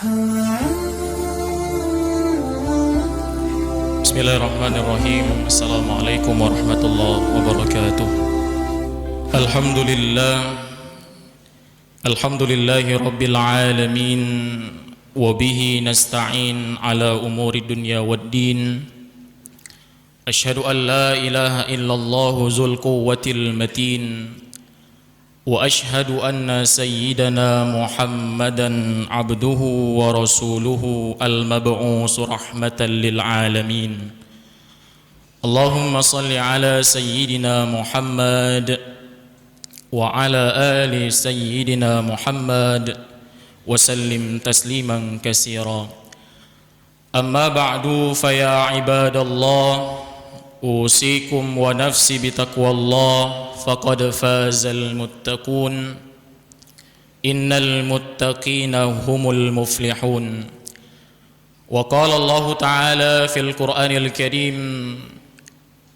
Bismillahirrahmanirrahim. Assalamualaikum warahmatullahi wabarakatuh. Alhamdulillahi rabbil alamin. Wa bihi nasta'in ala umuri dunya waddin. Asyhadu an la ilaha illallah zul quwwatil matin. Wa ashhadu anna sayyidana Muhammadan abduhu wa rasuluhu al-mab'us rahmatan lil alamin. Allahumma salli ala sayyidina Muhammad wa ala ali sayyidina Muhammad wa sallim tasliman katsira. Amma ba'du fa ya ibadallah, usikum wa nafsi bitaqwallah. Faqad fazal muttaqun. Innal muttaqina humul muflihun. Wa qala Allah ta'ala fil Qur'anil Karim,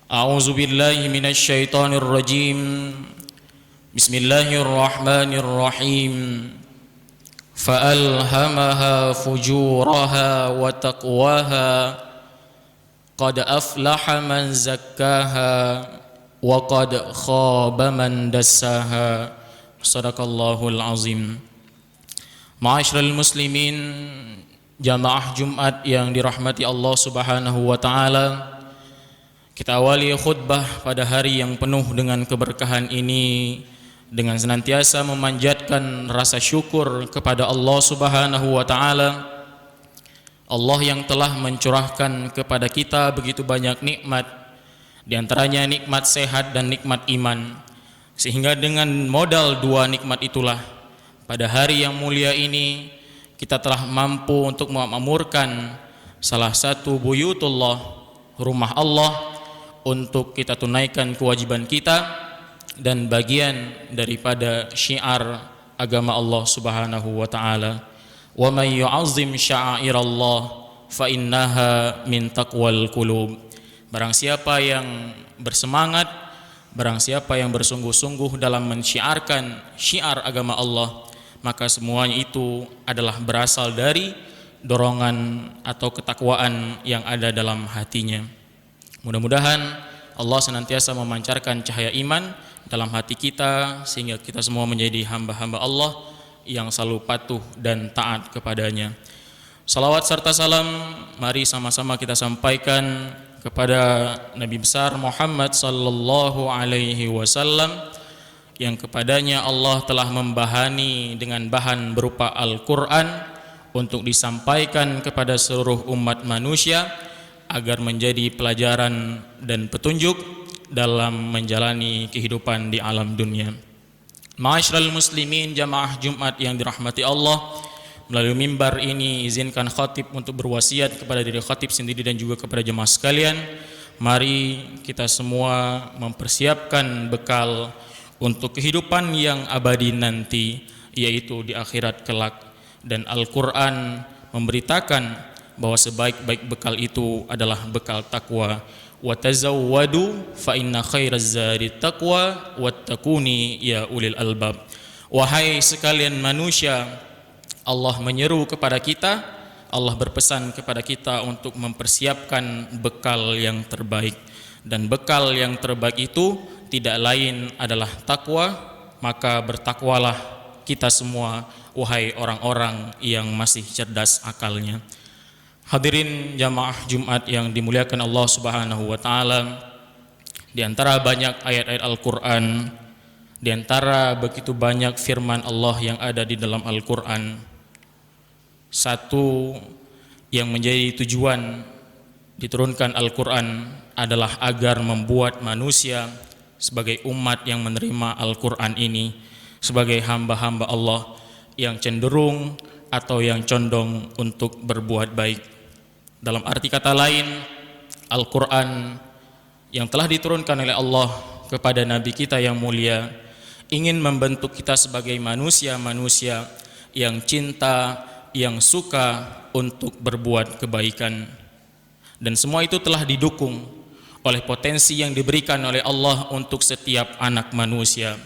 a'udzu billahi minasy syaithanir rajim. Bismillahirrahmanirrahim. Fa'alhamaha fujuraha wa taqwaha. Qad aflaha man zakkaha wa qad khaba man dassaha. Shadaqallahul azim. Ma'asyiral muslimin, jamaah Jumat yang dirahmati Allah Subhanahu wa taala, kita awali khutbah pada hari yang penuh dengan keberkahan ini dengan senantiasa memanjatkan rasa syukur kepada Allah Subhanahu wa taala. Allah yang telah mencurahkan kepada kita begitu banyak nikmat, di antaranya nikmat sehat dan nikmat iman, sehingga dengan modal dua nikmat itulah pada hari yang mulia ini kita telah mampu untuk memakmurkan salah satu buyutullah, rumah Allah, untuk kita tunaikan kewajiban kita dan bagian daripada syiar agama Allah Subhanahu wa taala. Wa may yu'azzim sya'airallah fa innaha min taqwal qulub. Barang siapa yang bersemangat, barang siapa yang bersungguh-sungguh dalam mensyiarkan syiar agama Allah, maka semuanya itu adalah berasal dari dorongan atau ketakwaan yang ada dalam hatinya. Mudah-mudahan Allah senantiasa memancarkan cahaya iman dalam hati kita sehingga kita semua menjadi hamba-hamba Allah yang selalu patuh dan taat kepadanya. Salawat serta salam mari sama-sama kita sampaikan kepada Nabi besar Muhammad sallallahu alaihi wasallam yang kepadanya Allah telah membahani dengan bahan berupa Al-Qur'an untuk disampaikan kepada seluruh umat manusia agar menjadi pelajaran dan petunjuk dalam menjalani kehidupan di alam dunia. Ma'asyiral muslimin, jamaah Jumat yang dirahmati Allah, melalui mimbar ini izinkan khatib untuk berwasiat kepada diri khatib sendiri dan juga kepada jemaah sekalian. Mari kita semua mempersiapkan bekal untuk kehidupan yang abadi nanti, yaitu di akhirat kelak. Dan Al-Quran memberitakan bahwa sebaik-baik bekal itu adalah bekal takwa. Wa tazawwadu fa inna khairaz zadi taqwa wattaquni ya ulil albab. Wahai sekalian manusia, Allah menyeru kepada kita, Allah berpesan kepada kita untuk mempersiapkan bekal yang terbaik. Dan bekal yang terbaik itu tidak lain adalah takwa, maka bertakwalah kita semua, wahai orang-orang yang masih cerdas akalnya. Hadirin jamaah Jumat yang dimuliakan Allah Subhanahu wa taala, di antara banyak ayat-ayat Al-Qur'an, di antara begitu banyak firman Allah yang ada di dalam Al-Qur'an, satu yang menjadi tujuan diturunkan Al-Qur'an adalah agar membuat manusia sebagai umat yang menerima Al-Qur'an ini sebagai hamba-hamba Allah yang cenderung atau yang condong untuk berbuat baik. Dalam arti kata lain, Al-Quran yang telah diturunkan oleh Allah kepada Nabi kita yang mulia ingin membentuk kita sebagai manusia-manusia yang cinta, yang suka untuk berbuat kebaikan. Dan semua itu telah didukung oleh potensi yang diberikan oleh Allah untuk setiap anak manusia.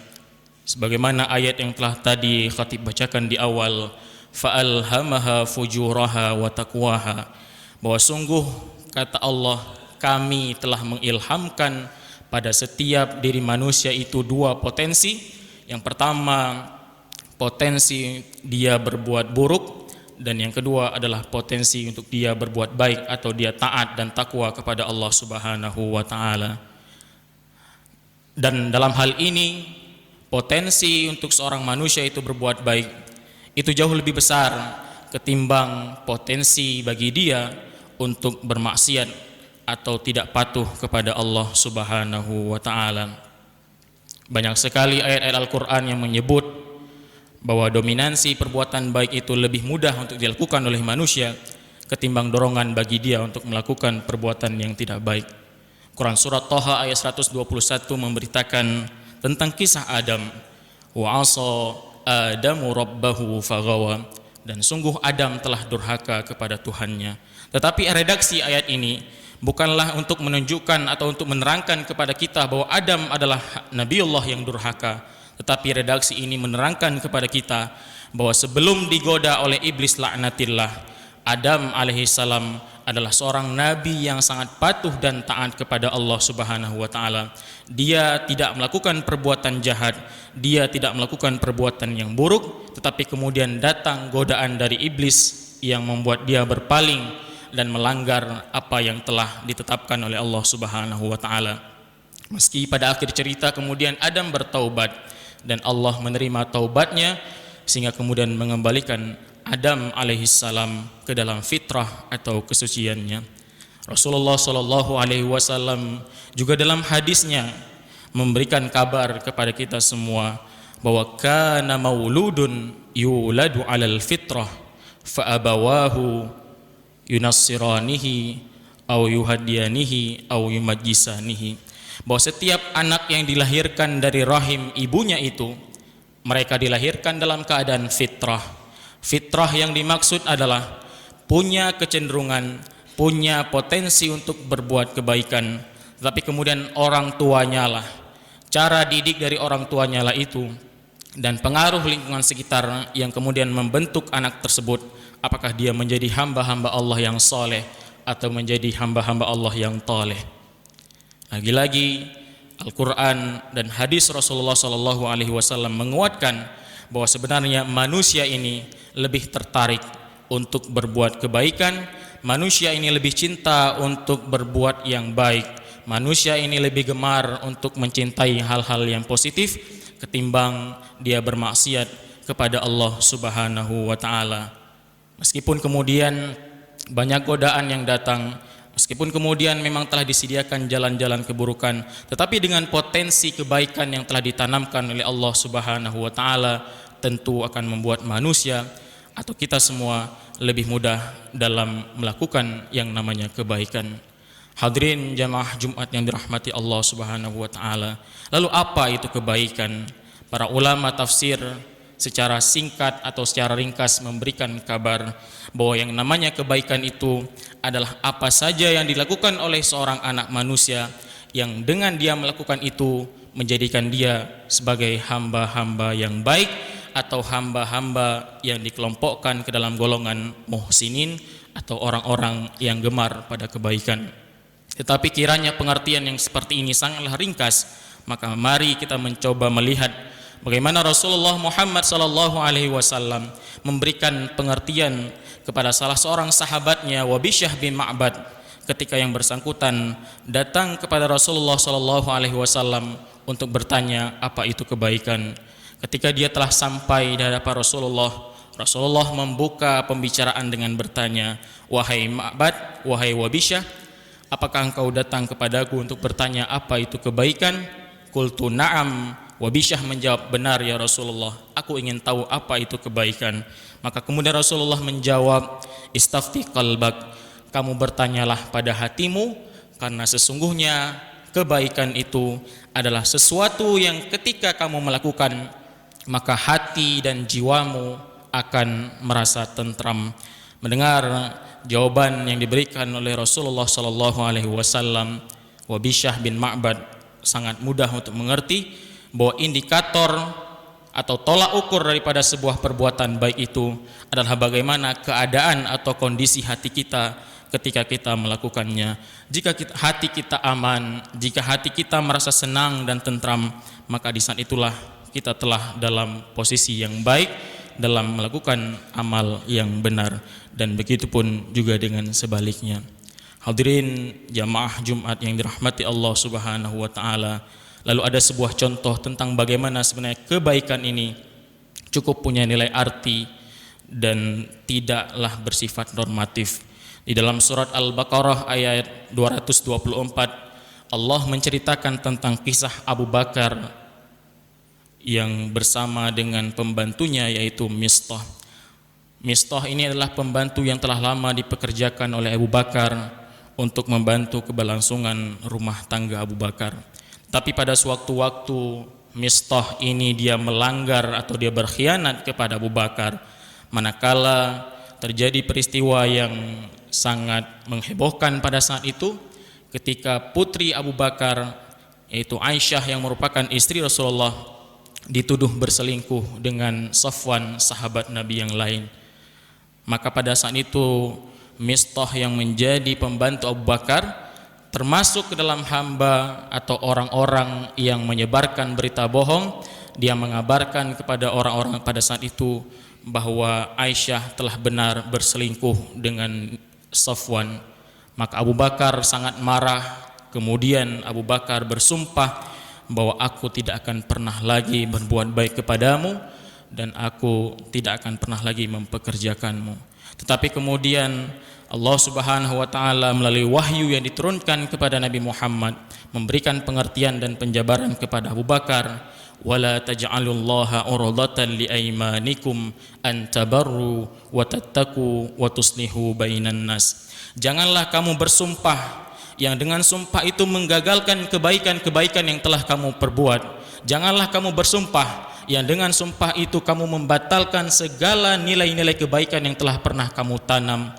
Sebagaimana ayat yang telah tadi khatib bacakan di awal, fa'alhamaha fujuraha wa taqwaha, bahwa sungguh kata Allah, kami telah mengilhamkan pada setiap diri manusia itu dua potensi. Yang pertama, potensi dia berbuat buruk, dan yang kedua adalah potensi untuk dia berbuat baik atau dia taat dan takwa kepada Allah Subhanahu wa taala. Dan dalam hal ini, potensi untuk seorang manusia itu berbuat baik itu jauh lebih besar ketimbang potensi bagi dia untuk bermaksiat atau tidak patuh kepada Allah Subhanahu wa taala. Banyak sekali ayat-ayat Al-Qur'an yang menyebut bahwa dominansi perbuatan baik itu lebih mudah untuk dilakukan oleh manusia ketimbang dorongan bagi dia untuk melakukan perbuatan yang tidak baik. Quran surat Thaha ayat 121 memberitakan tentang kisah Adam. Wa 'asa Adamu rabbahu faghawa, dan sungguh Adam telah durhaka kepada Tuhannya. Tetapi redaksi ayat ini bukanlah untuk menunjukkan atau untuk menerangkan kepada kita bahwa Adam adalah Nabiullah yang durhaka, tetapi redaksi ini menerangkan kepada kita bahwa sebelum digoda oleh iblis laknatillah, Adam alaihissalam adalah seorang nabi yang sangat patuh dan taat kepada Allah Subhanahu wa taala. Dia tidak melakukan perbuatan jahat, dia tidak melakukan perbuatan yang buruk, tetapi kemudian datang godaan dari iblis yang membuat dia berpaling dan melanggar apa yang telah ditetapkan oleh Allah Subhanahu wa taala. Meski pada akhir cerita kemudian Adam bertaubat dan Allah menerima taubatnya sehingga kemudian mengembalikan Adam alaihissalam ke dalam fitrah atau kesuciannya. Rasulullah sallallahu alaihi wasallam juga dalam hadisnya memberikan kabar kepada kita semua bahwa kana mauludun yuladu alal fitrah fa abawahu yunassiranihi au yuhaddiyanihi au yumajjisanihi, bahwa setiap anak yang dilahirkan dari rahim ibunya itu mereka dilahirkan dalam keadaan fitrah. Fitrah yang dimaksud adalah punya kecenderungan, punya potensi untuk berbuat kebaikan, tapi kemudian orang tuanya lah, cara didik dari orang tuanya lah itu, dan pengaruh lingkungan sekitar yang kemudian membentuk anak tersebut, apakah dia menjadi hamba-hamba Allah yang soleh atau menjadi hamba-hamba Allah yang toleh. Lagi-lagi Al-Quran dan hadis Rasulullah SAW menguatkan bahwa sebenarnya manusia ini lebih tertarik untuk berbuat kebaikan, manusia ini lebih cinta untuk berbuat yang baik, manusia ini lebih gemar untuk mencintai hal-hal yang positif ketimbang dia bermaksiat kepada Allah Subhanahu wa taala. Meskipun kemudian banyak godaan yang datang, meskipun kemudian memang telah disediakan jalan-jalan keburukan, tetapi dengan potensi kebaikan yang telah ditanamkan oleh Allah Subhanahu wa taala tentu akan membuat manusia atau kita semua lebih mudah dalam melakukan yang namanya kebaikan. Hadirin jamaah Jumat yang dirahmati Allah Subhanahu wa taala. Lalu apa itu kebaikan? Para ulama tafsir secara singkat atau secara ringkas memberikan kabar bahwa yang namanya kebaikan itu adalah apa saja yang dilakukan oleh seorang anak manusia yang dengan dia melakukan itu menjadikan dia sebagai hamba-hamba yang baik atau hamba-hamba yang dikelompokkan ke dalam golongan muhsinin atau orang-orang yang gemar pada kebaikan. Tetapi kiranya pengertian yang seperti ini sangatlah ringkas, maka mari kita mencoba melihat bagaimana Rasulullah Muhammad SAW memberikan pengertian kepada salah seorang sahabatnya, Wabisyah bin Ma'bad, ketika yang bersangkutan datang kepada Rasulullah SAW untuk bertanya apa itu kebaikan. Ketika dia telah sampai di hadapan Rasulullah, Rasulullah membuka pembicaraan dengan bertanya, wahai Ma'bad, wahai Wabisyah, apakah engkau datang kepadaku untuk bertanya apa itu kebaikan? Qultu na'am. Wabisyah menjawab, benar ya Rasulullah, aku ingin tahu apa itu kebaikan. Maka kemudian Rasulullah menjawab, istafti qalbak, kamu bertanyalah pada hatimu, karena sesungguhnya kebaikan itu adalah sesuatu yang ketika kamu melakukan, maka hati dan jiwamu akan merasa tentram. Mendengar jawaban yang diberikan oleh Rasulullah SAW, Wabisyah bin Ma'bad sangat mudah untuk mengerti bahwa indikator atau tolak ukur daripada sebuah perbuatan baik itu adalah bagaimana keadaan atau kondisi hati kita ketika kita melakukannya. Jika hati kita aman, jika hati kita merasa senang dan tentram, maka di saat itulah kita telah dalam posisi yang baik dalam melakukan amal yang benar, dan begitupun juga dengan sebaliknya. Hadirin jamaah Jumat yang dirahmati Allah Subhanahu wa taala, lalu ada sebuah contoh tentang bagaimana sebenarnya kebaikan ini cukup punya nilai arti dan tidaklah bersifat normatif. Di dalam surat Al-Baqarah ayat 224, Allah menceritakan tentang kisah Abu Bakar yang bersama dengan pembantunya yaitu Mistah. Mistah ini adalah pembantu yang telah lama dipekerjakan oleh Abu Bakar untuk membantu keberlangsungan rumah tangga Abu Bakar. Tapi pada sewaktu-waktu Mistah ini dia melanggar atau dia berkhianat kepada Abu Bakar, manakala terjadi peristiwa yang sangat menghebohkan pada saat itu ketika putri Abu Bakar yaitu Aisyah yang merupakan istri Rasulullah dituduh berselingkuh dengan Safwan, sahabat Nabi yang lain. Maka pada saat itu Mistah yang menjadi pembantu Abu Bakar termasuk ke dalam hamba atau orang-orang yang menyebarkan berita bohong. Dia mengabarkan kepada orang-orang pada saat itu bahwa Aisyah telah benar berselingkuh dengan Safwan. Maka Abu Bakar sangat marah. Kemudian Abu Bakar bersumpah bahwa aku tidak akan pernah lagi berbuat baik kepadamu dan aku tidak akan pernah lagi mempekerjakanmu. Tetapi kemudian Allah Subhanahu wa taala melalui wahyu yang diturunkan kepada Nabi Muhammad memberikan pengertian dan penjabaran kepada Abu Bakar, wala taj'alullaha urdatan liaymanikum an tabarru wa tattaqu wa tuslihu bainan nas. Janganlah kamu bersumpah yang dengan sumpah itu menggagalkan kebaikan-kebaikan yang telah kamu perbuat. Janganlah kamu bersumpah yang dengan sumpah itu kamu membatalkan segala nilai-nilai kebaikan yang telah pernah kamu tanam.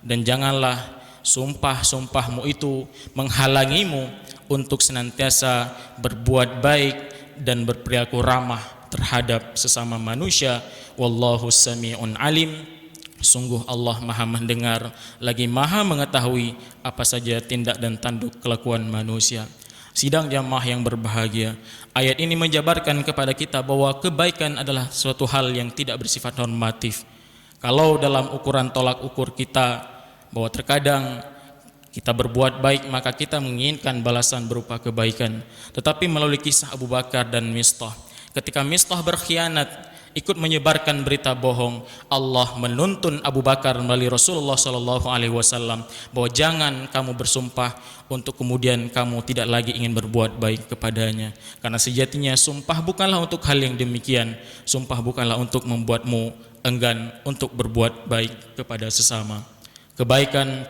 Dan janganlah sumpah-sumpahmu itu menghalangimu untuk senantiasa berbuat baik dan berperilaku ramah terhadap sesama manusia. Wallahu sami'un alim. Sungguh Allah maha mendengar lagi maha mengetahui apa saja tindak dan tanduk kelakuan manusia. Sidang jamaah yang berbahagia, ayat ini menjabarkan kepada kita bahwa kebaikan adalah suatu hal yang tidak bersifat normatif. Kalau dalam ukuran tolak ukur kita bahwa terkadang kita berbuat baik maka kita menginginkan balasan berupa kebaikan, tetapi melalui kisah Abu Bakar dan Mistah, ketika Mistah berkhianat ikut menyebarkan berita bohong, Allah menuntun Abu Bakar melalui Rasulullah SAW bahwa jangan kamu bersumpah untuk kemudian kamu tidak lagi ingin berbuat baik kepadanya, karena sejatinya sumpah bukanlah untuk hal yang demikian. Sumpah bukanlah untuk membuatmu enggan untuk berbuat baik kepada sesama. Kebaikan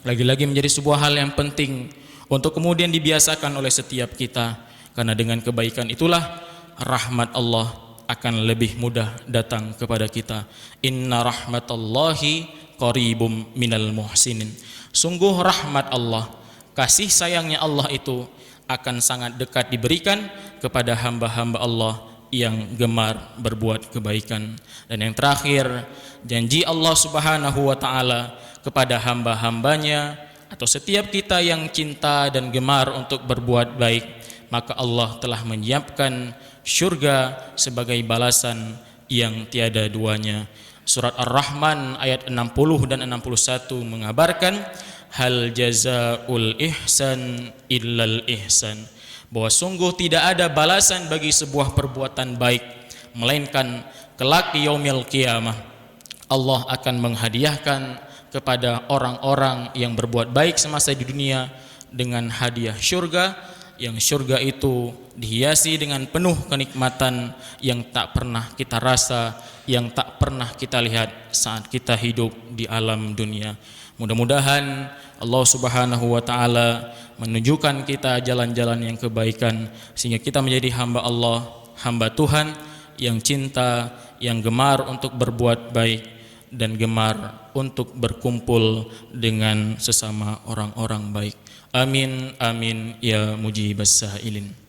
lagi-lagi menjadi sebuah hal yang penting untuk kemudian dibiasakan oleh setiap kita, karena dengan kebaikan itulah rahmat Allah akan lebih mudah datang kepada kita. Inna rahmatallahi qaribum minal muhsinin. Sungguh rahmat Allah, kasih sayangnya Allah itu akan sangat dekat diberikan kepada hamba-hamba Allah yang gemar berbuat kebaikan. Dan yang terakhir, janji Allah Subhanahu wa taala kepada hamba-hambanya atau setiap kita yang cinta dan gemar untuk berbuat baik, maka Allah telah menyiapkan syurga sebagai balasan yang tiada duanya. Surat Ar-Rahman ayat 60 dan 61 mengabarkan hal jazaul ihsan illal ihsan, bahwa sungguh tidak ada balasan bagi sebuah perbuatan baik melainkan kelak di yaumil qiyamah Allah akan menghadiahkan kepada orang-orang yang berbuat baik semasa di dunia dengan hadiah syurga, yang syurga itu dihiasi dengan penuh kenikmatan yang tak pernah kita rasa, yang tak pernah kita lihat saat kita hidup di alam dunia. Mudah-mudahan Allah Subhanahu wa taala menunjukkan kita jalan-jalan yang kebaikan sehingga kita menjadi hamba Allah, hamba Tuhan yang cinta, yang gemar untuk berbuat baik dan gemar untuk berkumpul dengan sesama orang-orang baik. Amin amin ya mujibas sa'ilin.